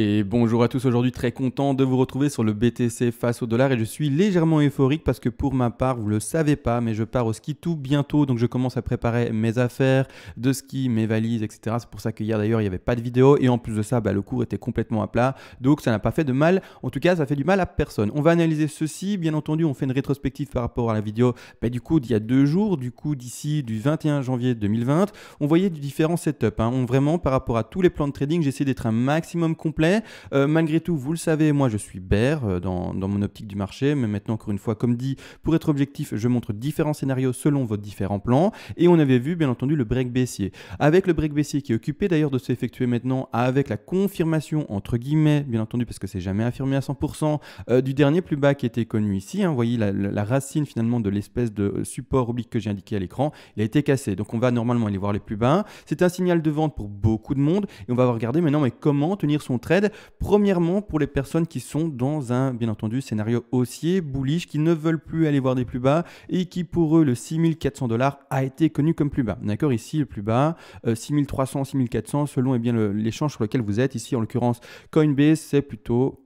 Et bonjour à tous, aujourd'hui très content de vous retrouver sur le BTC face au dollar et je suis légèrement euphorique parce que pour ma part, vous le savez pas, mais je pars au ski tout bientôt, donc je commence à préparer mes affaires de ski, mes valises, etc. C'est pour ça que hier d'ailleurs il n'y avait pas de vidéo et en plus de ça, le cours était complètement à plat, donc ça n'a pas fait de mal, en tout cas ça fait du mal à personne. On va analyser ceci, bien entendu on fait une rétrospective par rapport à la vidéo du coup d'il y a 2 jours, du coup d'ici du 21 janvier 2020, on voyait du différent setup, vraiment par rapport à tous les plans de trading, j'essaie d'être un maximum complet. Malgré tout, vous le savez, moi je suis bear dans mon optique du marché, mais maintenant encore une fois, comme dit, pour être objectif, je montre différents scénarios selon vos différents plans et on avait vu bien entendu le break baissier. Avec le break baissier qui est occupé d'ailleurs de s'effectuer maintenant avec la confirmation entre guillemets, bien entendu parce que c'est jamais affirmé à 100%, du dernier plus bas qui était connu ici, vous voyez la racine finalement de l'espèce de support oblique que j'ai indiqué à l'écran, il a été cassé, donc on va normalement aller voir les plus bas. C'est un signal de vente pour beaucoup de monde et on va regarder maintenant comment tenir son trade. Premièrement, pour les personnes qui sont dans un, bien entendu, scénario haussier, bullish, qui ne veulent plus aller voir des plus bas et qui pour eux, le 6400$ a été connu comme plus bas. D'accord, ici le plus bas, 6300, 6400 selon l'échange sur lequel vous êtes. Ici en l'occurrence, Coinbase, c'est plutôt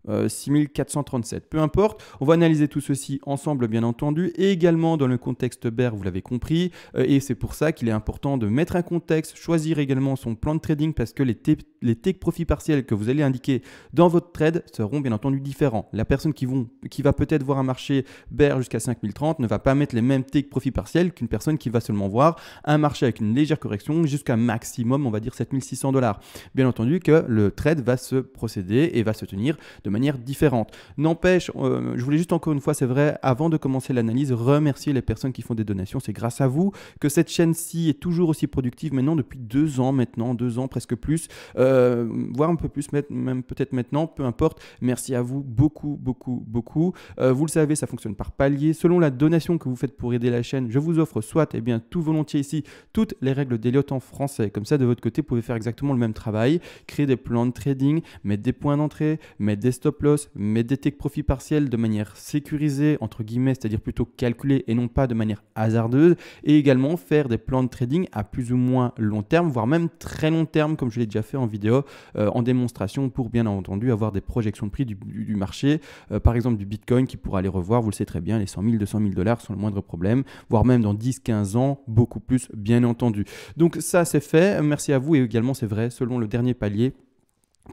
6437. Peu importe, on va analyser tout ceci ensemble bien entendu et également dans le contexte bear, vous l'avez compris, et c'est pour ça qu'il est important de mettre un contexte, choisir également son plan de trading parce que les take profits partiels que vous allez indiquer dans votre trade seront bien entendu différents. La personne qui va peut-être voir un marché bear jusqu'à 5030 ne va pas mettre les mêmes take profits partiels qu'une personne qui va seulement voir un marché avec une légère correction jusqu'à maximum, on va dire 7600$. Bien entendu que le trade va se procéder et va se tenir de manière différente. N'empêche, je voulais juste encore une fois, c'est vrai, avant de commencer l'analyse, remercier les personnes qui font des donations. C'est grâce à vous que cette chaîne-ci est toujours aussi productive maintenant depuis 2 ans maintenant, 2 ans presque plus, voire un peu plus, même peut-être maintenant, peu importe. Merci à vous beaucoup, beaucoup, beaucoup. Vous le savez, ça fonctionne par palier. Selon la donation que vous faites pour aider la chaîne, je vous offre soit, tout volontiers ici, toutes les règles d'Elliott en français. Comme ça, de votre côté, vous pouvez faire exactement le même travail, créer des plans de trading, mettre des points d'entrée, mettre des stop loss, mettre des take profits partiels de manière sécurisée, entre guillemets, c'est-à-dire plutôt calculée et non pas de manière hasardeuse, et également faire des plans de trading à plus ou moins long terme, voire même très long terme, comme je l'ai déjà fait en vidéo, en démonstration, pour bien entendu avoir des projections de prix du marché, par exemple du Bitcoin qui pourra aller revoir, vous le savez très bien, les 100 000, 200 000$ sans le moindre problème, voire même dans 10-15 ans, beaucoup plus, bien entendu. Donc ça, c'est fait. Merci à vous et également, c'est vrai, selon le dernier palier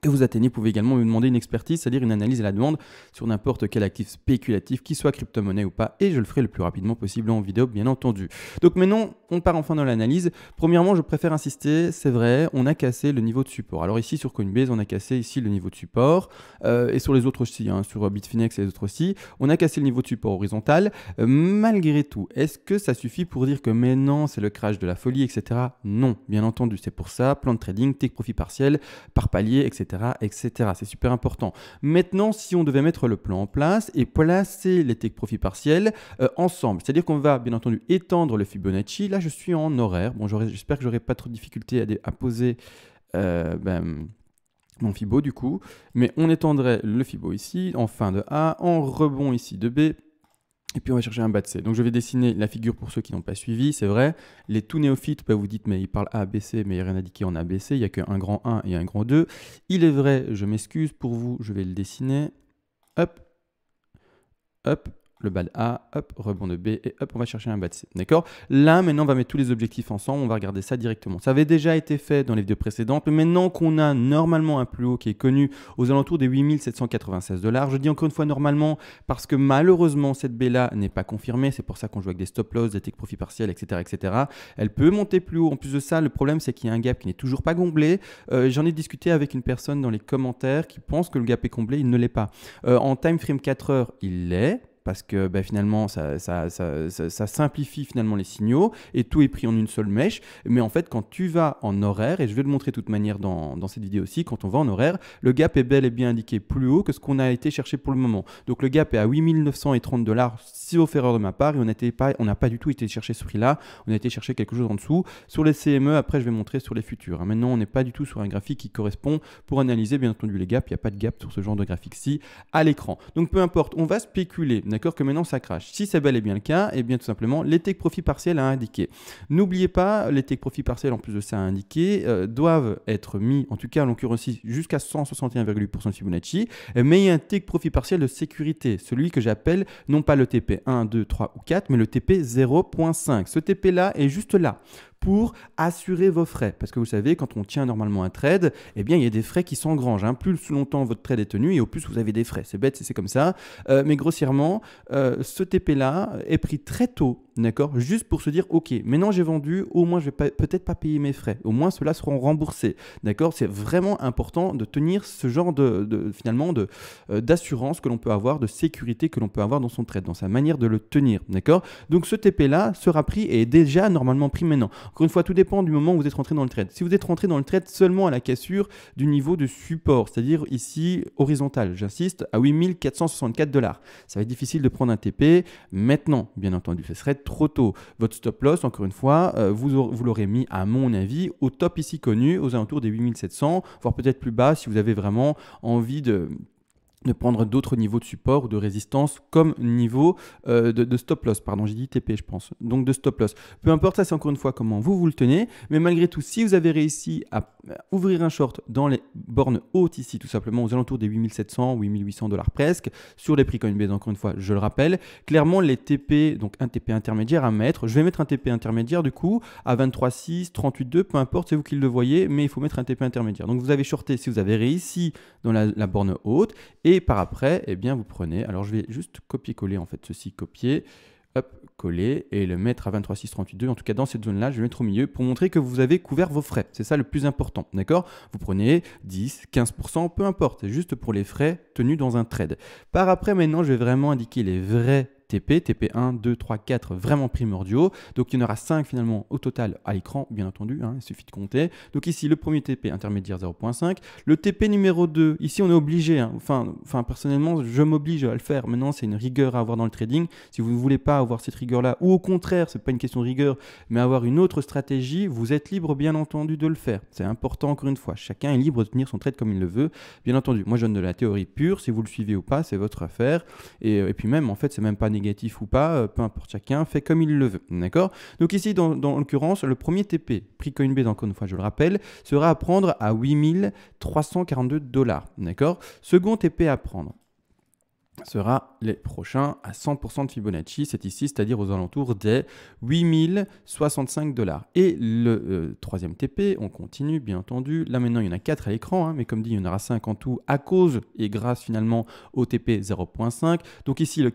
que vous atteignez, vous pouvez également me demander une expertise, c'est-à-dire une analyse à la demande sur n'importe quel actif spéculatif, qu'il soit crypto-monnaie ou pas, et je le ferai le plus rapidement possible en vidéo, bien entendu. Donc maintenant, on part enfin dans l'analyse. Premièrement, je préfère insister, c'est vrai, on a cassé le niveau de support. Alors ici, sur Coinbase, on a cassé ici le niveau de support, et sur les autres aussi, sur Bitfinex et les autres aussi, on a cassé le niveau de support horizontal. Malgré tout, est-ce que ça suffit pour dire que maintenant, c'est le crash de la folie, etc. Non, bien entendu, c'est pour ça, plan de trading, take profit partiel, par palier, etc. etc. C'est super important. Maintenant, si on devait mettre le plan en place et placer les take profits partiels ensemble, c'est-à-dire qu'on va bien entendu étendre le Fibonacci. Là, je suis en horaire. Bon, j'espère que j'aurai pas trop de difficultés à poser mon Fibo du coup. Mais on étendrait le Fibo ici en fin de A, en rebond ici de B. Et puis on va chercher un bas de C. Donc je vais dessiner la figure pour ceux qui n'ont pas suivi, c'est vrai. Les tout néophytes, vous dites mais il parle A, B, C, mais il n'y a rien indiqué en A, B, C, il n'y a qu'un grand 1 et un grand 2. Il est vrai, je m'excuse pour vous, je vais le dessiner. Hop, hop. Le bas de A, hop, rebond de B, et hop, on va chercher un bas de C. D'accord? Là, maintenant, on va mettre tous les objectifs ensemble, on va regarder ça directement. Ça avait déjà été fait dans les vidéos précédentes, mais maintenant qu'on a normalement un plus haut qui est connu aux alentours des 8796$, je dis encore une fois normalement parce que malheureusement, cette B-là n'est pas confirmée, c'est pour ça qu'on joue avec des stop loss, des take profits partiels, etc., etc. Elle peut monter plus haut. En plus de ça, le problème, c'est qu'il y a un gap qui n'est toujours pas comblé. J'en ai discuté avec une personne dans les commentaires qui pense que le gap est comblé, il ne l'est pas. En time frame 4 heures, il l'est. Parce que finalement, ça simplifie finalement les signaux et tout est pris en une seule mèche. Mais en fait, quand tu vas en horaire, et je vais le montrer de toute manière dans cette vidéo aussi, quand on va en horaire, le gap est bel et bien indiqué plus haut que ce qu'on a été chercher pour le moment. Donc le gap est à 8930$, sauf erreur de ma part, et on n'a pas du tout été chercher ce prix-là, on a été chercher quelque chose en dessous. Sur les CME, après je vais montrer sur les futurs. Maintenant, on n'est pas du tout sur un graphique qui correspond pour analyser bien entendu les gaps, il n'y a pas de gap sur ce genre de graphique-ci à l'écran. Donc peu importe, on va spéculer. d'accord, que maintenant ça crache. Si c'est bel et bien le cas, eh bien tout simplement, les take profit partiels à indiquer. N'oubliez pas, les take profit partiels en plus de ça à indiquer doivent être mis, en tout cas en l'occurrence jusqu'à 161,8% de Fibonacci, mais il y a un take profit partiel de sécurité, celui que j'appelle non pas le TP 1, 2, 3 ou 4, mais le TP 0.5. Ce TP là est juste là pour assurer vos frais. Parce que vous savez, quand on tient normalement un trade, eh bien, il y a des frais qui s'engrangent. Hein. Plus longtemps votre trade est tenu et au plus vous avez des frais. C'est bête, c'est comme ça. Mais grossièrement, ce TP-là est pris très tôt, d'accord, juste pour se dire, OK, maintenant j'ai vendu, au moins je vais peut-être pas payer mes frais. Au moins, ceux-là seront remboursés. D'accord. C'est vraiment important de tenir ce genre d'assurance que l'on peut avoir, de sécurité que l'on peut avoir dans son trade, dans sa manière de le tenir. D'accord. Donc, ce TP-là sera pris et est déjà normalement pris maintenant. Encore une fois, tout dépend du moment où vous êtes rentré dans le trade. Si vous êtes rentré dans le trade seulement à la cassure du niveau de support, c'est-à-dire ici horizontal, j'insiste, à 8464 $, ça va être difficile de prendre un TP maintenant, bien entendu. Ce serait trop tôt. Votre stop loss, encore une fois, vous l'aurez mis, à mon avis, au top ici connu, aux alentours des 8700, voire peut-être plus bas si vous avez vraiment envie de prendre d'autres niveaux de support ou de résistance comme niveau de stop loss. Pardon, j'ai dit TP, je pense. Donc de stop loss. Peu importe, ça c'est encore une fois comment vous le tenez. Mais malgré tout, si vous avez réussi à ouvrir un short dans les bornes hautes ici, tout simplement aux alentours des 8700 ou 8800 $ presque, sur les prix Coinbase, encore une fois, je le rappelle, clairement les TP, donc un TP intermédiaire à mettre. Je vais mettre un TP intermédiaire du coup à 23,6, 38,2, peu importe, c'est vous qui le voyez, mais il faut mettre un TP intermédiaire. Donc vous avez shorté si vous avez réussi dans la borne haute. Et par après, eh bien, vous prenez, alors je vais juste copier-coller en fait, ceci, copier, hop, coller et le mettre à 23,632. En tout cas, dans cette zone-là, je vais le mettre au milieu pour montrer que vous avez couvert vos frais. C'est ça le plus important, d'accord? Vous prenez 10, 15%, peu importe, c'est juste pour les frais tenus dans un trade. Par après, maintenant, je vais vraiment indiquer les vrais TP 1, 2, 3, 4 vraiment primordiaux. Donc il y en aura 5 finalement au total à l'écran, bien entendu, hein, il suffit de compter. Donc ici le premier TP intermédiaire 0.5. Le TP numéro 2, ici on est obligé, hein, enfin personnellement je m'oblige à le faire. Maintenant c'est une rigueur à avoir dans le trading. Si vous ne voulez pas avoir cette rigueur là, ou au contraire, c'est pas une question de rigueur, mais avoir une autre stratégie, vous êtes libre bien entendu de le faire. C'est important encore une fois, chacun est libre de tenir son trade comme il le veut. Bien entendu, moi je donne de la théorie pure, si vous le suivez ou pas, c'est votre affaire. Et puis même en fait c'est même pas négatif ou pas, peu importe, chacun fait comme il le veut, d'accord? Donc ici, dans l'occurrence, le premier TP, prix Coinbase, encore une fois, je le rappelle, sera à prendre à 8342 $, d'accord? Second TP à prendre sera les prochains à 100% de Fibonacci, c'est ici, c'est-à-dire aux alentours des 8065 $. Et le troisième TP, on continue bien entendu, là maintenant il y en a 4 à l'écran, hein, mais comme dit il y en aura 5 en tout à cause et grâce finalement au TP 0.5. Donc ici le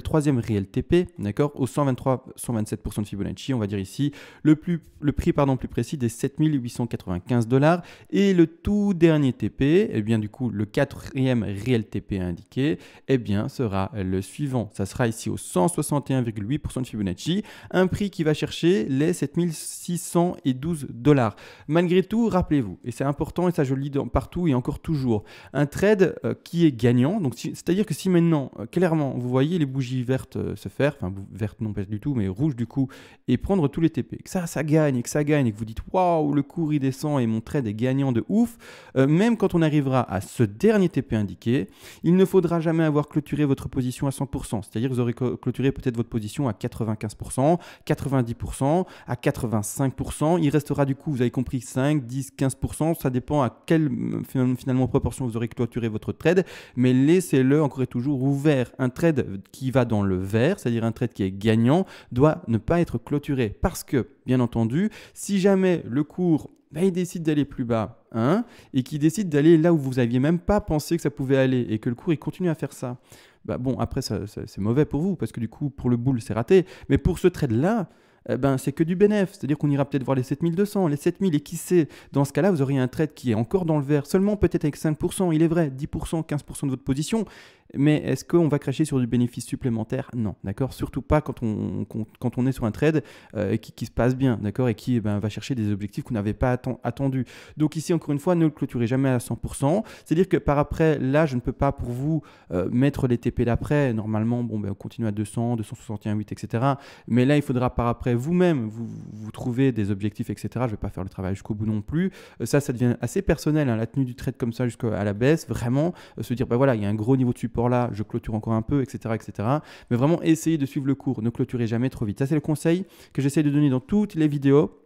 troisième réel TP, d'accord, au 127% de Fibonacci, on va dire ici le prix plus précis des 7895 $. Et le tout dernier TP, et bien du coup le quatrième réel TP indiqué, eh bien, sera le suivant. Ça sera ici au 161,8% de Fibonacci, un prix qui va chercher les 7612 $. Malgré tout, rappelez-vous, et c'est important, et ça je le lis partout et encore toujours, un trade qui est gagnant, donc c'est-à-dire que si maintenant, clairement, vous voyez les bougies vertes se faire, enfin vertes non pas du tout, mais rouges du coup, et prendre tous les TP, que ça gagne, et que ça gagne, et que vous dites waouh, le cours il descend et mon trade est gagnant de ouf, même quand on arrivera à ce dernier TP indiqué, il ne faudra jamais avoir clôturé votre position à 100%. C'est-à-dire que vous aurez clôturé peut-être votre position à 95%, 90%, à 85%. Il restera du coup, vous avez compris, 5, 10, 15%. Ça dépend à quelle finalement proportion vous aurez clôturé votre trade. Mais laissez-le encore et toujours ouvert. Un trade qui va dans le vert, c'est-à-dire un trade qui est gagnant, doit ne pas être clôturé. Parce que, bien entendu, si jamais le cours il décide d'aller plus bas, hein, et qui décide d'aller là où vous n'aviez même pas pensé que ça pouvait aller, et que le cours il continue à faire ça, bah bon, après c'est mauvais pour vous, parce que du coup pour le bull c'est raté, mais pour ce trade là, c'est que du bénéf, c'est-à-dire qu'on ira peut-être voir les 7200, les 7000, et qui sait, dans ce cas-là vous auriez un trade qui est encore dans le vert, seulement peut-être avec 5%, il est vrai, 10%, 15% de votre position, mais est-ce qu'on va cracher sur du bénéfice supplémentaire? Non, d'accord, surtout pas quand on est sur un trade qui se passe bien, d'accord, et qui va chercher des objectifs qu'on n'avait pas attendus. Donc ici, encore une fois, ne le clôturez jamais à 100%, c'est-à-dire que par après, là, je ne peux pas pour vous mettre les TP d'après, normalement, bon, on continue à 200, 261,8, etc. Mais là, il faudra par après vous-même, vous trouver des objectifs, etc. Je ne vais pas faire le travail jusqu'au bout non plus. Ça devient assez personnel, hein, la tenue du trade comme ça jusqu'à la baisse, vraiment, se dire, voilà, il y a un gros niveau de support encore là, je clôture encore un peu, etc., etc. Mais vraiment, essayez de suivre le cours, ne clôturez jamais trop vite. Ça, c'est le conseil que j'essaie de donner dans toutes les vidéos.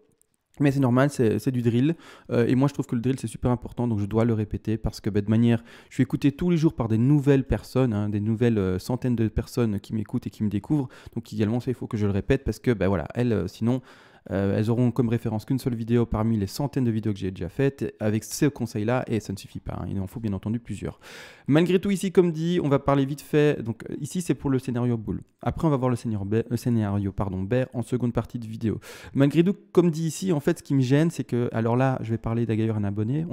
Mais c'est normal, c'est du drill. Et moi, je trouve que le drill, c'est super important. Donc, je dois le répéter parce que de manière, je suis écouté tous les jours par des nouvelles personnes, hein, des nouvelles centaines de personnes qui m'écoutent et qui me découvrent. Donc, également, il faut que je le répète parce que, voilà, sinon, elles auront comme référence qu'une seule vidéo parmi les centaines de vidéos que j'ai déjà faites avec ces conseils-là et ça ne suffit pas. Hein. Il en faut bien entendu plusieurs. Malgré tout, ici, comme dit, on va parler vite fait. Donc, ici, c'est pour le scénario boule. Après, on va voir le scénario bear en seconde partie de vidéo. Malgré tout, comme dit ici, en fait, ce qui me gêne, c'est que, alors là, je vais parler d'ailleurs à un abonné,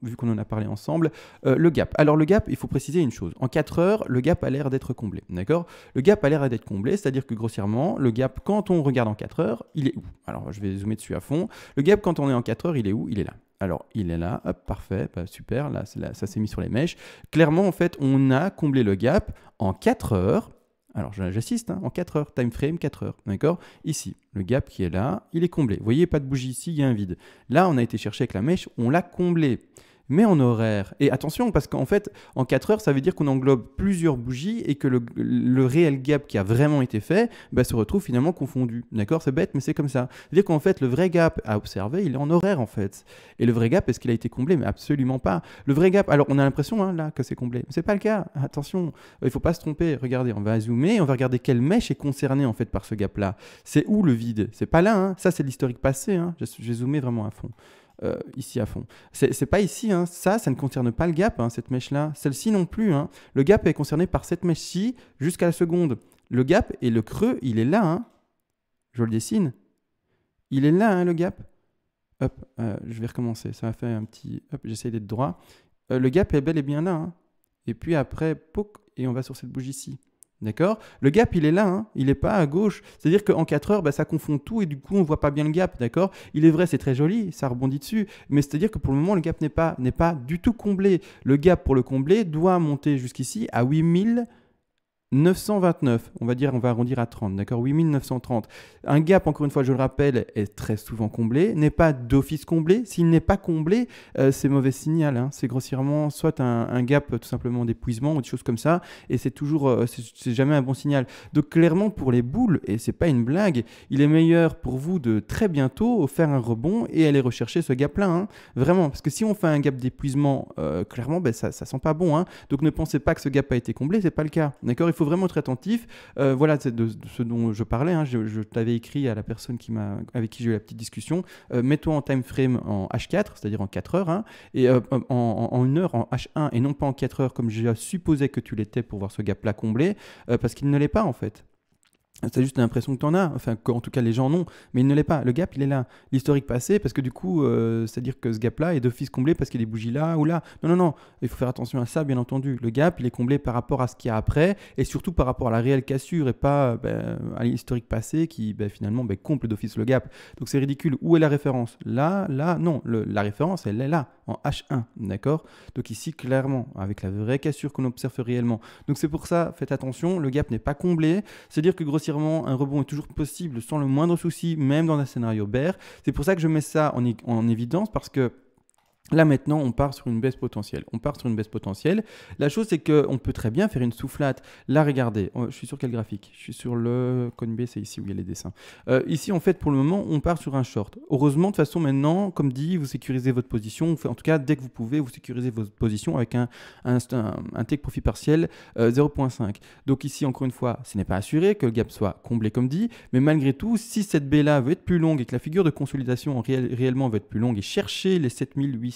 vu qu'on en a parlé ensemble, le gap. Alors, le gap, il faut préciser une chose. En 4 heures, le gap a l'air d'être comblé. D'accord ? Le gap a l'air d'être comblé, c'est-à-dire que grossièrement, le gap, quand on regarde en 4 heures, il est où ? Alors, je vais zoomer dessus à fond. Le gap, quand on est en 4 heures, il est où ? Il est là. Alors, il est là, hop, parfait, super, là, ça s'est mis sur les mèches. Clairement, en fait, on a comblé le gap en 4 heures. Alors, j'assiste, hein, en 4 heures, time frame 4 heures, d'accord ? Ici, le gap qui est là, il est comblé. Vous voyez, pas de bougie ici, il y a un vide. Là, on a été chercher avec la mèche, on l'a comblé. Mais en horaire. Et attention, parce qu'en fait, en 4 heures, ça veut dire qu'on englobe plusieurs bougies et que le réel gap qui a vraiment été fait se retrouve finalement confondu. D'accord ? C'est bête, mais c'est comme ça. C'est-à-dire qu'en fait, le vrai gap à observer, il est en horaire en fait. Et le vrai gap, est-ce qu'il a été comblé ? Mais absolument pas. Le vrai gap, alors on a l'impression hein, là que c'est comblé. Mais c'est pas le cas. Attention, il ne faut pas se tromper. Regardez, on va zoomer, on va regarder quelle mèche est concernée en fait par ce gap-là. C'est où le vide ? C'est pas là. Hein. Ça, c'est l'historique passé. Hein. Je vais zoomer vraiment à fond. Ici à fond. C'est pas ici, hein. Ça ne concerne pas le gap, hein, cette mèche-là. Celle-ci non plus. Hein. Le gap est concerné par cette mèche-ci jusqu'à la seconde. Le gap et le creux, il est là. Hein. Je le dessine. Il est là, hein, le gap. Hop, je vais recommencer. Ça va faire un petit... Hop, j'essaie d'être droit. Le gap est bel et bien là. Hein. Et puis après, poc, et on va sur cette bougie-ci. D'accord ? Le gap, il est là, hein, il n'est pas à gauche. C'est-à-dire qu'en 4 heures, ça confond tout et du coup, on ne voit pas bien le gap. D'accord ? Il est vrai, c'est très joli, ça rebondit dessus. Mais c'est-à-dire que pour le moment, le gap n'est pas du tout comblé. Le gap, pour le combler, doit monter jusqu'ici à 8929, on va arrondir à 30, d'accord, 8930. Un gap, encore une fois, je le rappelle, est très souvent comblé, n'est pas d'office comblé. S'il n'est pas comblé, c'est mauvais signal. Hein. C'est grossièrement soit un gap tout simplement d'épuisement ou des choses comme ça, et c'est toujours, c'est jamais un bon signal. Donc clairement, pour les boules, et c'est pas une blague, il est meilleur pour vous de très bientôt faire un rebond et aller rechercher ce gap-là. Hein. Vraiment, parce que si on fait un gap d'épuisement, clairement, ça sent pas bon. Hein. Donc ne pensez pas que ce gap a été comblé, c'est pas le cas. D'accord ? Il faut vraiment être attentif. Voilà, c'est de ce dont je parlais. Hein. Je t'avais écrit à la personne avec qui j'ai eu la petite discussion. Mets-toi en time frame en H4, c'est-à-dire en 4 heures, hein, et en 1 heure en H1 et non pas en 4 heures comme je supposais que tu l'étais pour voir ce gap-là comblé, parce qu'il ne l'est pas en fait. C'est juste l'impression que tu en as, enfin en tout cas les gens non, mais il ne l'est pas. Le gap il est là, l'historique passé, parce que du coup, c'est-à-dire que ce gap-là est d'office comblé parce qu'il y a des bougies là ou là. Non, il faut faire attention à ça bien entendu. Le gap il est comblé par rapport à ce qu'il y a après et surtout par rapport à la réelle cassure et pas à l'historique passé qui finalement comble d'office le gap. Donc c'est ridicule. Où est la référence ? Là, non. La référence elle est là, en H1, d'accord ? Donc ici clairement, avec la vraie cassure qu'on observe réellement. Donc c'est pour ça, faites attention, le gap n'est pas comblé. C'est-à-dire que grossièrement, un rebond est toujours possible sans le moindre souci, même dans un scénario bear. C'est pour ça que je mets ça en évidence parce que là maintenant, on part sur une baisse potentielle. La chose, c'est qu'on peut très bien faire une soufflate. Là, regardez, je suis sur quel graphique ? Je suis sur le Coinbase, c'est ici où il y a les dessins. Ici, en fait, pour le moment, on part sur un short. Heureusement, de toute façon, maintenant, comme dit, vous sécurisez votre position. En tout cas, dès que vous pouvez, vous sécurisez votre position avec un take profit partiel 0.5. Donc ici, encore une fois, ce n'est pas assuré que le gap soit comblé comme dit. Mais malgré tout, si cette baie-là veut être plus longue et que la figure de consolidation réellement veut être plus longue et chercher les 7800,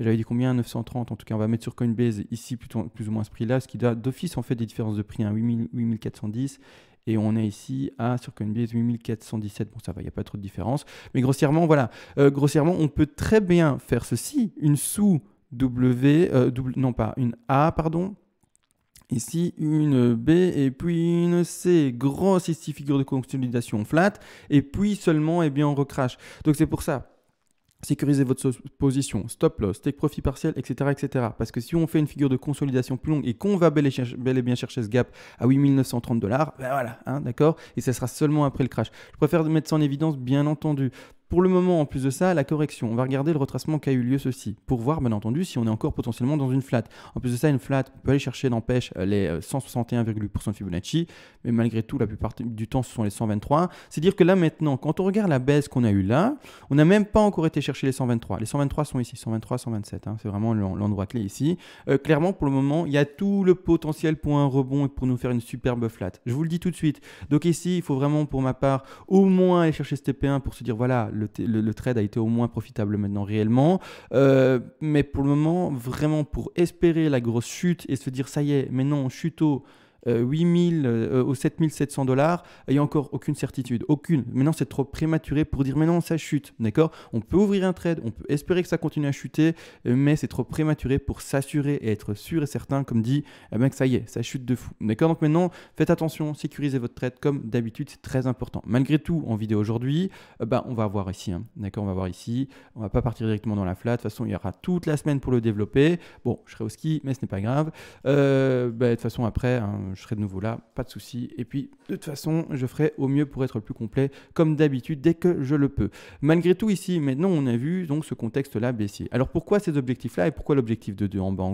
j'avais dit combien, 930, en tout cas on va mettre sur Coinbase ici plus ou moins ce prix là, ce qui doit d'office en fait des différences de prix, hein, 8410 et on est ici sur Coinbase 8417, bon ça va, il n'y a pas trop de différence, mais grossièrement voilà, on peut très bien faire ceci, une sous une A pardon, ici, une B et puis une C. Grosse ici, figure de consolidation flat. Et puis seulement, on recrache. Donc c'est pour ça. Sécurisez votre position, stop loss, take profit partiel, etc., etc. Parce que si on fait une figure de consolidation plus longue et qu'on va bel et bien chercher ce gap à 8930 $, voilà, hein, d'accord ? Et ça sera seulement après le crash. Je préfère mettre ça en évidence, bien entendu. Pour le moment, en plus de ça, la correction, on va regarder le retracement qui a eu lieu ceci, pour voir bien entendu si on est encore potentiellement dans une flat. En plus de ça, une flat, on peut aller chercher, n'empêche, les 161,8% de Fibonacci, mais malgré tout, la plupart du temps, ce sont les 123. C'est-à-dire que là, maintenant, quand on regarde la baisse qu'on a eue là, on n'a même pas encore été chercher les 123. Les 123 sont ici, 123, 127, hein, c'est vraiment l'endroit clé ici. Clairement, pour le moment, il y a tout le potentiel pour un rebond et pour nous faire une superbe flat. Je vous le dis tout de suite. Donc ici, il faut vraiment, pour ma part, au moins aller chercher ce TP1 pour se dire, voilà, le trade a été au moins profitable maintenant réellement. Mais pour le moment, vraiment pour espérer la grosse chute et se dire, ça y est, mais non, chute au 8000 aux 7700 $, il n'y a encore aucune certitude, aucune. Maintenant, c'est trop prématuré pour dire, mais non, ça chute, d'accord? On peut ouvrir un trade, on peut espérer que ça continue à chuter, mais c'est trop prématuré pour s'assurer et être sûr et certain, comme dit, que ça y est, ça chute de fou, d'accord? Donc maintenant, faites attention, sécurisez votre trade comme d'habitude, c'est très important. Malgré tout, en vidéo aujourd'hui, on va voir ici, hein, d'accord? On va voir ici, on va pas partir directement dans la flat, de toute façon, il y aura toute la semaine pour le développer. Bon, je serai au ski, mais ce n'est pas grave. De toute façon, après, hein, je serai de nouveau là, pas de souci. Et puis, de toute façon, je ferai au mieux pour être le plus complet, comme d'habitude, dès que je le peux. Malgré tout, ici, maintenant, on a vu donc ce contexte-là baissier. Alors, pourquoi ces objectifs-là et pourquoi l'objectif de 2 en bas,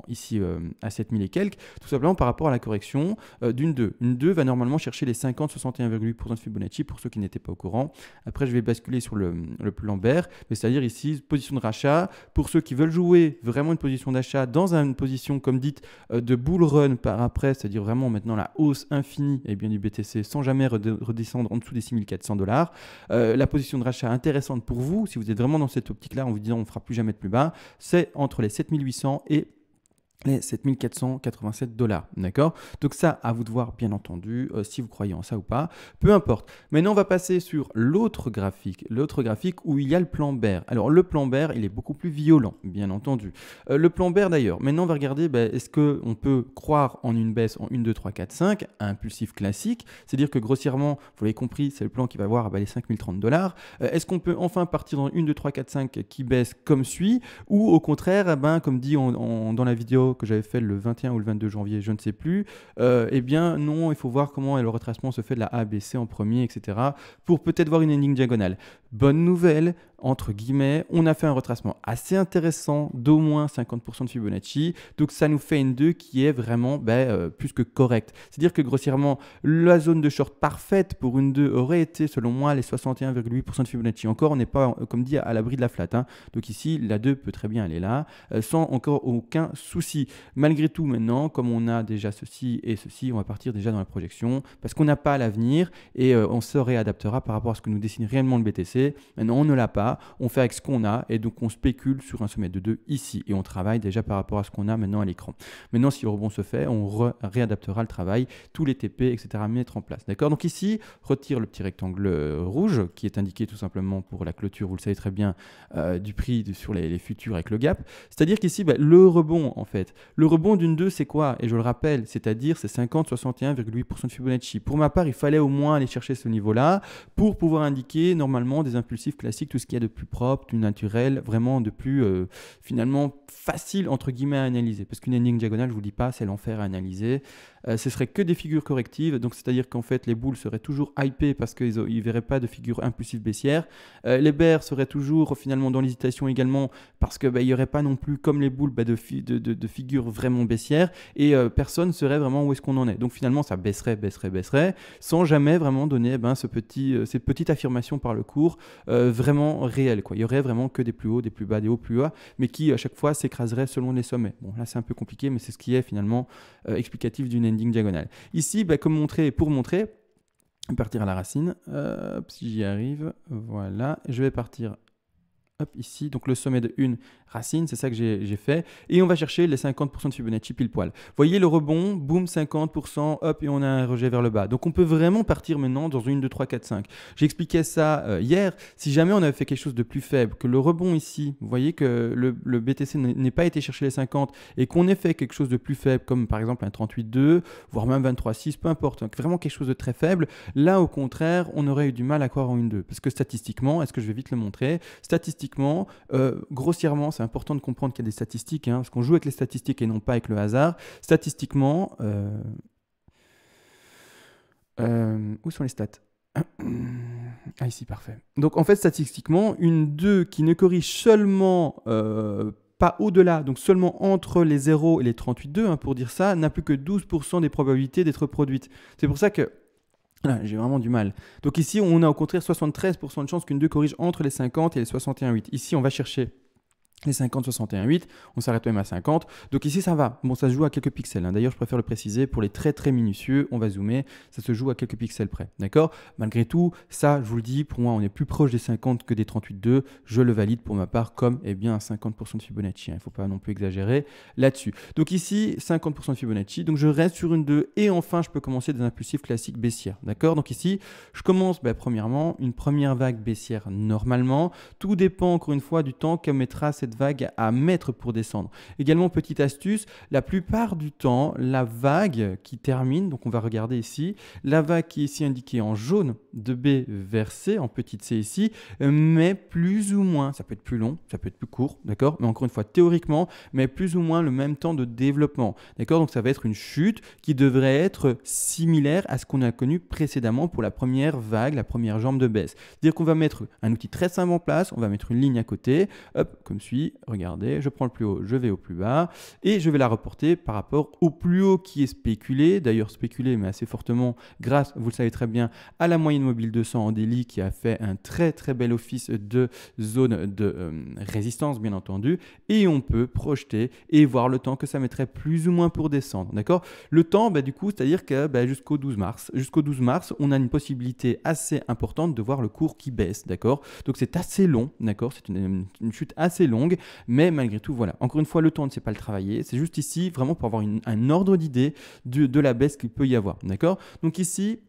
ici, à 7000 et quelques? Tout simplement par rapport à la correction d'une 2. Une 2 va normalement chercher les 50, 61,8% de Fibonacci pour ceux qui n'étaient pas au courant. Après, je vais basculer sur le plan vert, c'est-à-dire ici, position de rachat. Pour ceux qui veulent jouer vraiment une position d'achat dans une position, comme dite, de bull run par après, c'est-à-dire vraiment maintenant la hausse infinie du BTC sans jamais redescendre en dessous des 6400 $. La position de rachat intéressante pour vous, si vous êtes vraiment dans cette optique-là, en vous disant on ne fera plus jamais de plus bas, c'est entre les 7800 et les 7487 $, d'accord? Donc ça, à vous de voir, bien entendu, si vous croyez en ça ou pas, peu importe. Maintenant, on va passer sur l'autre graphique où il y a le plan bear. Alors, le plan bear, il est beaucoup plus violent, bien entendu. Le plan bear, d'ailleurs, maintenant, on va regarder, est-ce qu'on peut croire en une baisse en 1, 2, 3, 4, 5, impulsif classique, c'est-à-dire que grossièrement, vous l'avez compris, c'est le plan qui va avoir les 5030 $. Est-ce qu'on peut enfin partir dans 1, 2, 3, 4, 5 qui baisse comme suit, ou au contraire, comme dit dans la vidéo que j'avais fait le 21 ou le 22 janvier, je ne sais plus, non, il faut voir comment le retracement se fait de la A, B, C en premier, etc. pour peut-être voir une ending diagonale. Bonne nouvelle, entre guillemets, on a fait un retracement assez intéressant d'au moins 50% de Fibonacci, donc ça nous fait une 2 qui est vraiment plus que correcte. C'est-à-dire que grossièrement, la zone de short parfaite pour une 2 aurait été, selon moi, les 61,8% de Fibonacci. Encore, on n'est pas, comme dit, à l'abri de la flat, hein. Donc ici, la 2 peut très bien aller là, sans encore aucun souci. Malgré tout, maintenant, comme on a déjà ceci et ceci, on va partir déjà dans la projection, parce qu'on n'a pas l'avenir et on se réadaptera par rapport à ce que nous dessine réellement le BTC. Maintenant, on ne l'a pas, on fait avec ce qu'on a et donc on spécule sur un sommet de 2 ici et on travaille déjà par rapport à ce qu'on a maintenant à l'écran. Maintenant, si le rebond se fait, on réadaptera le travail, tous les TP, etc. à mettre en place. D'accord? Donc ici, retire le petit rectangle rouge qui est indiqué tout simplement pour la clôture, vous le savez très bien, du prix sur les futurs avec le gap. C'est-à-dire qu'ici, le rebond, en fait, le rebond d'une 2, c'est quoi? Et je le rappelle, c'est-à-dire c'est 50, 61,8% de Fibonacci. Pour ma part, il fallait au moins aller chercher ce niveau-là pour pouvoir indiquer normalement des impulsifs classiques, tout ce qu'il y a de plus propre, du naturel, vraiment de plus finalement facile entre guillemets à analyser. Parce qu'une ending diagonale, je vous dis pas, c'est l'enfer à analyser. Ce serait que des figures correctives, donc c'est-à-dire qu'en fait les bulls seraient toujours hypés parce qu'ils ne verraient pas de figures impulsives baissières. Les bears seraient toujours finalement dans l'hésitation également parce qu'il n'y aurait pas non plus comme les bulls de figures vraiment baissières et personne ne saurait vraiment où est-ce qu'on en est. Donc finalement ça baisserait sans jamais vraiment donner cette petite affirmation par le cours vraiment réelle, quoi. Il y aurait vraiment que des plus hauts, des plus bas, des hauts plus bas, mais qui à chaque fois s'écraseraient selon les sommets. Bon là c'est un peu compliqué, mais c'est ce qui est finalement explicatif d'une ending diagonale. Ici, pour montrer, partir à la racine, si j'y arrive, voilà, je vais partir ici, donc le sommet de une racine, c'est ça que j'ai fait, et on va chercher les 50% de Fibonacci pile poil. Vous voyez le rebond, boum, 50%, hop, et on a un rejet vers le bas. Donc on peut vraiment partir maintenant dans une 2, 3, 4, 5. J'ai expliqué ça hier, si jamais on avait fait quelque chose de plus faible, que le rebond ici, vous voyez que le BTC n'ait pas été chercher les 50 et qu'on ait fait quelque chose de plus faible, comme par exemple un 38,2, voire même 23,6, peu importe, donc vraiment quelque chose de très faible, là au contraire, on aurait eu du mal à croire en une 2, parce que statistiquement, est-ce que je vais vite le montrer, statistiquement, grossièrement, c'est important de comprendre qu'il y a des statistiques, parce qu'on joue avec les statistiques et non pas avec le hasard. Statistiquement, où sont les stats? Ah, ici, parfait. Donc, en fait, statistiquement, une 2 qui ne corrige seulement pas au-delà, donc seulement entre les 0 et les 38,2, hein, pour dire ça, n'a plus que 12% des probabilités d'être produite. C'est pour ça que là, j'ai vraiment du mal. Donc ici, on a au contraire 73% de chances qu'une 2 corrige entre les 50 et les 61,8. Ici, on va chercher les 50, 61,8, on s'arrête même à 50. Donc ici, ça va. Bon, ça se joue à quelques pixels, hein. D'ailleurs, je préfère le préciser. Pour les très très minutieux, on va zoomer. Ça se joue à quelques pixels près. D'accord? Malgré tout, ça, je vous le dis, pour moi, on est plus proche des 50 que des 38,2. Je le valide pour ma part comme un 50% de Fibonacci, hein. Il ne faut pas non plus exagérer là-dessus. Donc ici, 50% de Fibonacci. Donc je reste sur une 2. Et enfin, je peux commencer des impulsifs classiques baissières. D'accord? Donc ici, je commence premièrement une première vague baissière normalement. Tout dépend encore une fois du temps que mettra cette vague à mettre pour descendre. Également, petite astuce, la plupart du temps, la vague qui termine, donc on va regarder ici, la vague qui est ici indiquée en jaune de B vers C, en petite C ici, mais plus ou moins, ça peut être plus long, ça peut être plus court, d'accord, mais encore une fois, théoriquement, mais plus ou moins le même temps de développement, d'accord, donc ça va être une chute qui devrait être similaire à ce qu'on a connu précédemment pour la première vague, la première jambe de baisse. C'est-à-dire qu'on va mettre un outil très simple en place, on va mettre une ligne à côté, hop, comme suit. Regardez, je prends le plus haut, je vais au plus bas et je vais la reporter par rapport au plus haut qui est spéculé, d'ailleurs spéculé mais assez fortement grâce, vous le savez très bien, à la moyenne mobile 200 en daily qui a fait un très très bel office de zone de résistance bien entendu, et on peut projeter et voir le temps que ça mettrait plus ou moins pour descendre, d'accord. Le temps, du coup, c'est-à-dire que jusqu'au 12 mars, on a une possibilité assez importante de voir le cours qui baisse, d'accord. Donc c'est assez long, d'accord, c'est une chute assez longue, mais malgré tout, voilà. Encore une fois, le temps, on ne sait pas le travailler. C'est juste ici, vraiment pour avoir un ordre d'idée de la baisse qu'il peut y avoir. D'accord? Donc ici,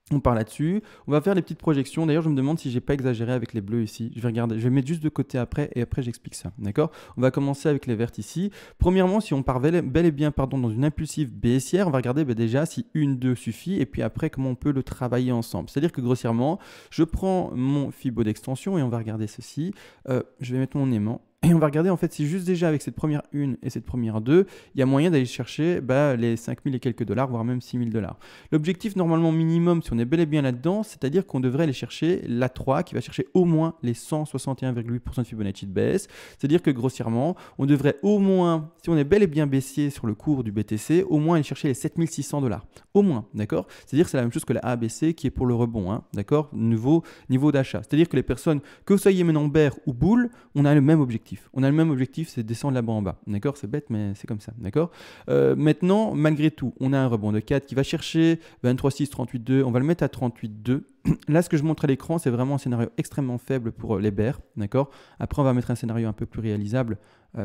on part là-dessus. On va faire des petites projections. D'ailleurs, je me demande si j'ai pas exagéré avec les bleus ici. Je vais regarder. Je vais mettre juste de côté après et après j'explique ça. D'accord? On va commencer avec les vertes ici. Premièrement, si on part bel et bien dans une impulsive baissière, on va regarder déjà si une, 2 suffit et puis après comment on peut le travailler ensemble. C'est-à-dire que grossièrement, je prends mon Fibo d'extension et on va regarder ceci. Je vais mettre mon aimant. Et on va regarder en fait si juste déjà avec cette première 1 et cette première 2, il y a moyen d'aller chercher les 5000 et quelques dollars, voire même 6000 dollars. L'objectif normalement minimum, si on est bel et bien là-dedans, c'est-à-dire qu'on devrait aller chercher la 3 qui va chercher au moins les 161,8% de Fibonacci de baisse. C'est-à-dire que grossièrement, on devrait au moins, si on est bel et bien baissier sur le cours du BTC, au moins aller chercher les 7600 dollars. Au moins, d'accord? C'est-à-dire que c'est la même chose que la ABC qui est pour le rebond, hein, d'accord? Niveau d'achat. C'est-à-dire que les personnes, que vous soyez maintenant bear ou bull, on a le même objectif. On a le même objectif, c'est descendre là-bas en bas. D'accord? C'est bête, mais c'est comme ça. D'accord? Maintenant, malgré tout, on a un rebond de 4 qui va chercher 23,6, 38,2. On va le mettre à 38,2. Là, ce que je montre à l'écran, c'est vraiment un scénario extrêmement faible pour les bears. D'accord? Après, on va mettre un scénario un peu plus réalisable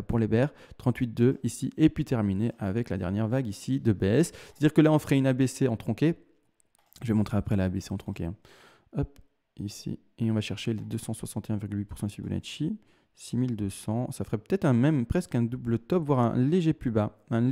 pour les bears. 38,2 ici. Et puis terminer avec la dernière vague ici de baisse. C'est-à-dire que là, on ferait une ABC en tronqué. Je vais montrer après la ABC en tronqué. Hein. Hop, ici. Et on va chercher les 261,8% de Fibonacci. 6200, ça ferait peut-être presque un double top, voire un léger plus bas. Là,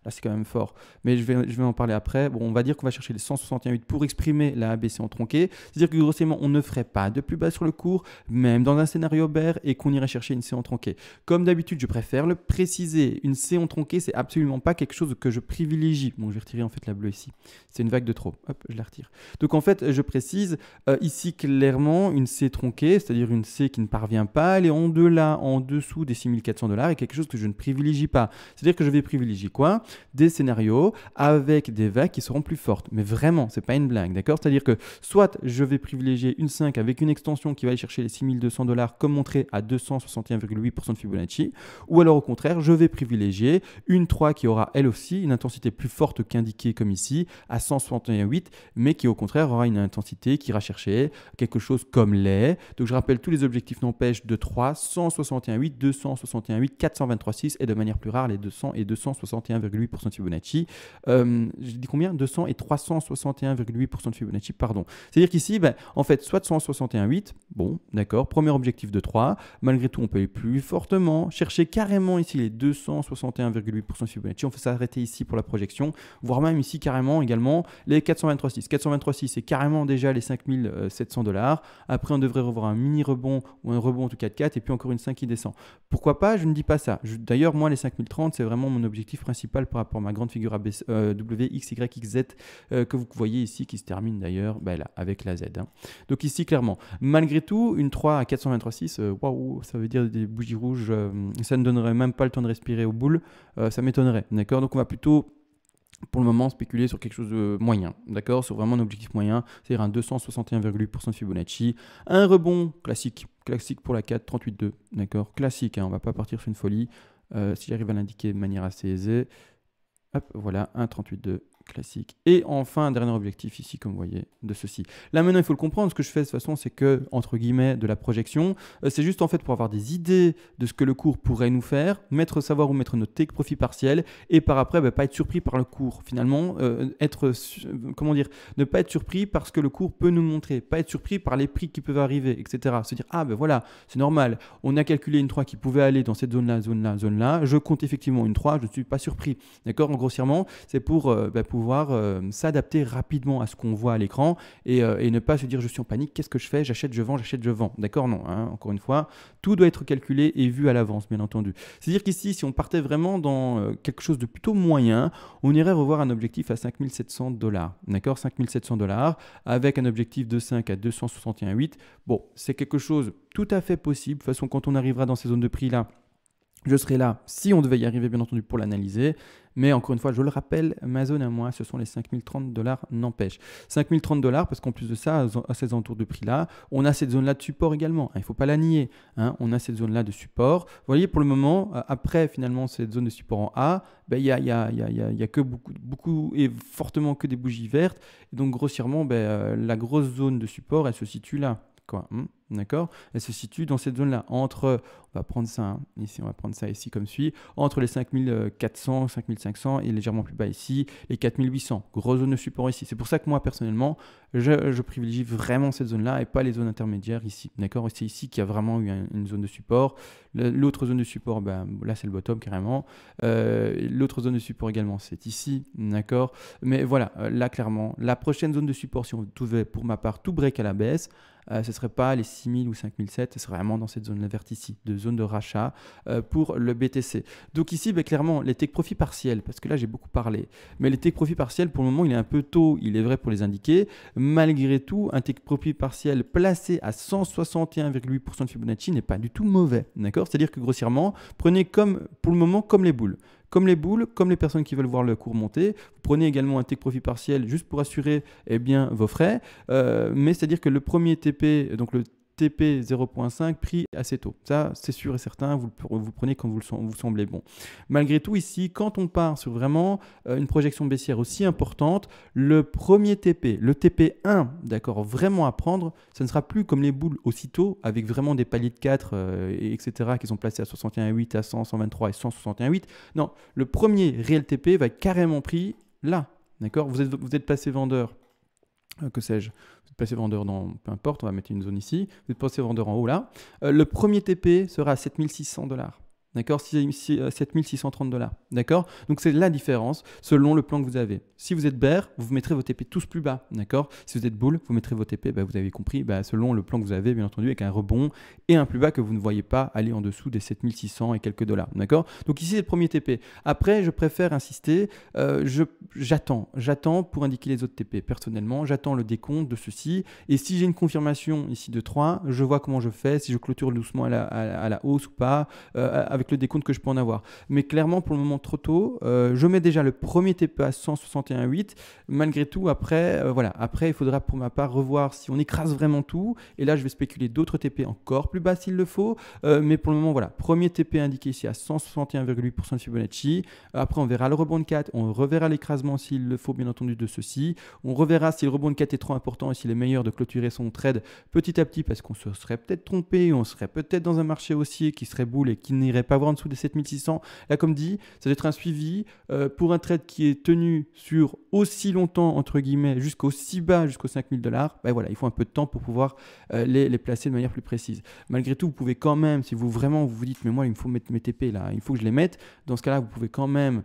c'est quand même fort. Mais je vais en parler après. Bon, on va dire qu'on va chercher les 161,8 pour exprimer la ABC en tronqué. C'est-à-dire que grossièrement, on ne ferait pas de plus bas sur le cours, même dans un scénario bear, et qu'on irait chercher une C en tronqué. Comme d'habitude, je préfère le préciser. Une C en tronqué, c'est absolument pas quelque chose que je privilégie. Bon, je vais retirer en fait la bleue ici. C'est une vague de trop. Hop, je la retire. Donc en fait, je précise ici clairement une C tronquée, c'est-à-dire une C qui ne parvient pas aller en dessous des 6400 dollars est quelque chose que je ne privilégie pas. C'est-à-dire que je vais privilégier quoi? Des scénarios avec des vagues qui seront plus fortes. Mais vraiment, c'est pas une blague, d'accord? C'est-à-dire que soit je vais privilégier une 5 avec une extension qui va aller chercher les 6200 dollars comme montré à 261,8% de Fibonacci, ou alors au contraire, je vais privilégier une 3 qui aura elle aussi une intensité plus forte qu'indiquée comme ici à 161,8, mais qui au contraire aura une intensité qui ira chercher quelque chose comme les. Donc je rappelle, tous les objectifs n'empêchent de 3, 161,8, 261,8, 423,6 et de manière plus rare les 200 et 261,8% de Fibonacci. Je dis combien? 200 et 361,8% de Fibonacci, pardon. C'est-à-dire qu'ici, en fait, soit 161,8, bon, d'accord, premier objectif de 3, malgré tout, on peut aller plus fortement, chercher carrément ici les 261,8% de Fibonacci, on peut s'arrêter ici pour la projection, voire même ici carrément également les 423,6. 423,6, c'est carrément déjà les 5700 dollars. Après, on devrait revoir un mini rebond ou un rebond en tout cas de 4 et puis encore une 5 qui descend. Pourquoi pas? Je ne dis pas ça. D'ailleurs, moi, les 5030, c'est vraiment mon objectif principal par rapport à ma grande figure WXYXZ que vous voyez ici, qui se termine d'ailleurs là, avec la Z. Hein. Donc ici, clairement, malgré tout, une 3 à 423,6, waouh, ça veut dire des bougies rouges, ça ne donnerait même pas le temps de respirer aux boules, ça m'étonnerait. D'accord? Donc on va plutôt pour le moment spéculer sur quelque chose de moyen, d'accord, sur vraiment un objectif moyen, c'est-à-dire un 261,8% de Fibonacci, un rebond classique pour la 4, 38,2, d'accord, classique, hein, on ne va pas partir sur une folie, si j'arrive à l'indiquer de manière assez aisée, hop, voilà, un 38,2, classique. Et enfin, dernier objectif ici, comme vous voyez, de ceci. Là maintenant, il faut le comprendre, ce que je fais de toute façon, c'est que, entre guillemets, de la projection, c'est juste en fait pour avoir des idées de ce que le cours pourrait nous faire, savoir où mettre notre take profit partiel, et par après, pas être surpris par le cours. Finalement, ne pas être surpris par ce que le cours peut nous montrer, pas être surpris par les prix qui peuvent arriver, etc. Se dire, ah ben voilà, c'est normal, on a calculé une 3 qui pouvait aller dans cette zone-là, zone-là, je compte effectivement une 3, je ne suis pas surpris. D'accord, en grossièrement, c'est pour pouvoir s'adapter rapidement à ce qu'on voit à l'écran et ne pas se dire je suis en panique, qu'est-ce que je fais, j'achète, je vends, d'accord, non, hein, encore une fois, tout doit être calculé et vu à l'avance, bien entendu. C'est-à-dire qu'ici, si on partait vraiment dans quelque chose de plutôt moyen, on irait revoir un objectif à 5700 $, d'accord, 5700 $, avec un objectif de 5 à 261,8. Bon, c'est quelque chose tout à fait possible. De toute façon, quand on arrivera dans ces zones de prix là, je serai là si on devait y arriver, bien entendu, pour l'analyser. Mais encore une fois, je le rappelle, ma zone à moi, ce sont les 5030 $, n'empêche. 5030 $, parce qu'en plus de ça, à ces entours de prix-là, on a cette zone-là de support également. Il ne faut pas la nier. Hein. On a cette zone-là de support. Vous voyez, pour le moment, après finalement cette zone de support en A, il y a que beaucoup et fortement que des bougies vertes. Et donc, grossièrement, la grosse zone de support, elle se situe là. D'accord, elle se situe dans cette zone là entre, on va prendre ça ici, on va prendre ça ici comme suit, entre les 5400, 5500 et légèrement plus bas ici les 4800, grosse zone de support ici. C'est pour ça que moi personnellement je privilégie vraiment cette zone là et pas les zones intermédiaires ici. D'accord, c'est ici qu'il y a vraiment eu une zone de support. L'autre zone de support, là c'est le bottom carrément. L'autre zone de support également c'est ici, d'accord, mais voilà, là clairement la prochaine zone de support, si on devait pour ma part tout break à la baisse, ce ne serait pas les 6000 ou 5007, ce serait vraiment dans cette zone verte ici, de zone de rachat pour le BTC. Donc ici, clairement, les take profits partiels, parce que là j'ai beaucoup parlé, mais les take profits partiels pour le moment il est un peu tôt, il est vrai pour les indiquer. Malgré tout, un take profit partiel placé à 161,8% de Fibonacci n'est pas du tout mauvais, d'accord? C'est-à-dire que grossièrement, prenez pour le moment comme les boules. Comme les boules, comme les personnes qui veulent voir le cours monter, vous prenez également un take profit partiel juste pour assurer vos frais. Mais c'est-à-dire que le premier TP, donc le TP 0.5 pris assez tôt. Ça, c'est sûr et certain, vous prenez quand vous semblez bon. Malgré tout, ici, quand on part sur vraiment une projection baissière aussi importante, le premier TP, le TP1, d'accord, vraiment à prendre, ça ne sera plus comme les boules aussitôt, avec vraiment des paliers de 4, etc., qui sont placés à 61,8, à 100, 123 et 161,8. Non, le premier réel TP va être carrément pris là, d'accord. Vous êtes placé vendeur. Que sais-je, vous êtes placé vendeur dans, peu importe, on va mettre une zone ici, vous êtes placé vendeur en haut là, le premier TP sera à 7600 $. D'accord, 7630 $. D'accord, donc c'est la différence selon le plan que vous avez. Si vous êtes bear, vous mettrez vos TP tous plus bas. D'accord, si vous êtes bull, vous mettrez vos TP, vous avez compris, selon le plan que vous avez, bien entendu, avec un rebond et un plus bas que vous ne voyez pas aller en dessous des 7600 et quelques $. D'accord, donc ici c'est le premier TP. Après, je préfère insister, j'attends pour indiquer les autres TP. Personnellement, j'attends le décompte de ceci. Et si j'ai une confirmation ici de 3, je vois comment je fais, si je clôture doucement à la hausse ou pas, avec le décompte que je peux en avoir. Mais clairement, pour le moment, trop tôt. Je mets déjà le premier TP à 161,8. Malgré tout, après, après, il faudra pour ma part revoir si on écrase vraiment tout. Et là, je vais spéculer d'autres TP encore plus bas s'il le faut. Mais pour le moment, voilà. Premier TP indiqué ici à 161,8% de Fibonacci. Après, on verra le rebond de 4. On reverra l'écrasement s'il le faut, bien entendu, de ceci. On reverra si le rebond de 4 est trop important et s'il est meilleur de clôturer son trade petit à petit parce qu'on se serait peut-être trompé. On serait peut-être dans un marché haussier qui serait boule et qui n'irait pas voir en dessous des 7600. Là, comme dit, ça doit être un suivi pour un trade qui est tenu sur aussi longtemps, entre guillemets, jusqu'aussi bas, jusqu'aux 5000 $. Voilà, il faut un peu de temps pour pouvoir les placer de manière plus précise. Malgré tout, vous pouvez quand même, si vous vous dites, mais moi, il me faut mettre mes TP là, il faut que je les mette. Dans ce cas-là, vous pouvez quand même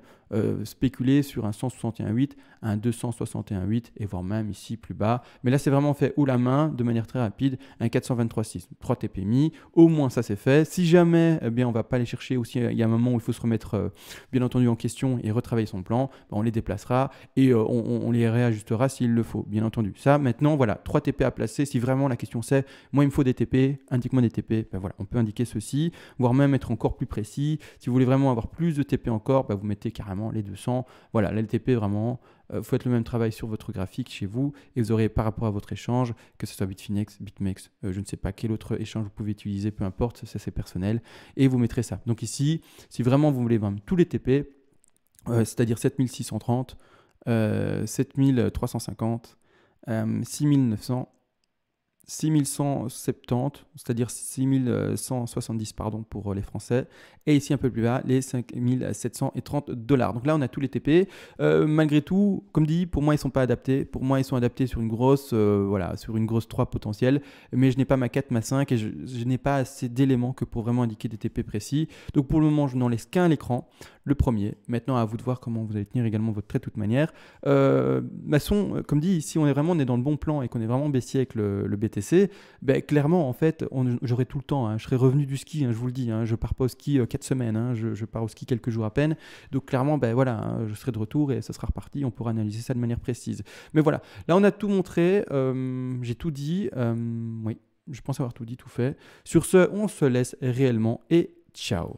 spéculer sur un 161.8, un 261.8 et voire même ici plus bas. Mais là, c'est vraiment fait haut la main, de manière très rapide, un 423.6, 3 TPMI. Au moins, ça c'est fait. Si jamais, eh bien, on ne va pas aller chercher aussi, il y a un moment où il faut se remettre, bien entendu, en question et retravailler son plan, ben, on les déplacera et on les réajustera s'il le faut, bien entendu. Ça, maintenant, voilà, 3 TP à placer. Si vraiment la question c'est, moi, il me faut des TP, indique-moi des TP, ben voilà, on peut indiquer ceci, voire même être encore plus précis. Si vous voulez vraiment avoir plus de TP encore, ben, vous mettez carrément les 200. Voilà, là, le TP, vraiment, faites le même travail sur votre graphique chez vous et vous aurez par rapport à votre échange, que ce soit Bitfinex, BitMEX, je ne sais pas quel autre échange vous pouvez utiliser, peu importe, ça c'est personnel, et vous mettrez ça. Donc ici, si vraiment vous voulez vendre tous les TP, c'est-à-dire 7630, 7350, 6900, 6170, c'est-à-dire 6170 pardon, pour les Français, et ici un peu plus bas, les 5730 $. Donc là, on a tous les TP. Malgré tout, comme dit, pour moi, ils ne sont pas adaptés. Pour moi, ils sont adaptés sur une grosse, voilà, sur une grosse 3 potentielle, mais je n'ai pas ma 4, ma 5, et je n'ai pas assez d'éléments que pour vraiment indiquer des TP précis. Donc pour le moment, je n'en laisse qu'un à l'écran, le premier. Maintenant, à vous de voir comment vous allez tenir également votre trait de toute manière. Maçon, comme dit, si on est dans le bon plan et qu'on est vraiment baissier avec le BTC, ben, clairement, en fait, j'aurai tout le temps. Hein, je serai revenu du ski, hein, je vous le dis. Hein, je pars pas au ski 4 semaines. Hein, je pars au ski quelques jours à peine. Donc, clairement, ben, voilà, hein, je serai de retour et ça sera reparti. On pourra analyser ça de manière précise. Mais voilà, là, on a tout montré. J'ai tout dit. Oui, je pense avoir tout dit, tout fait. Sur ce, on se laisse réellement et ciao.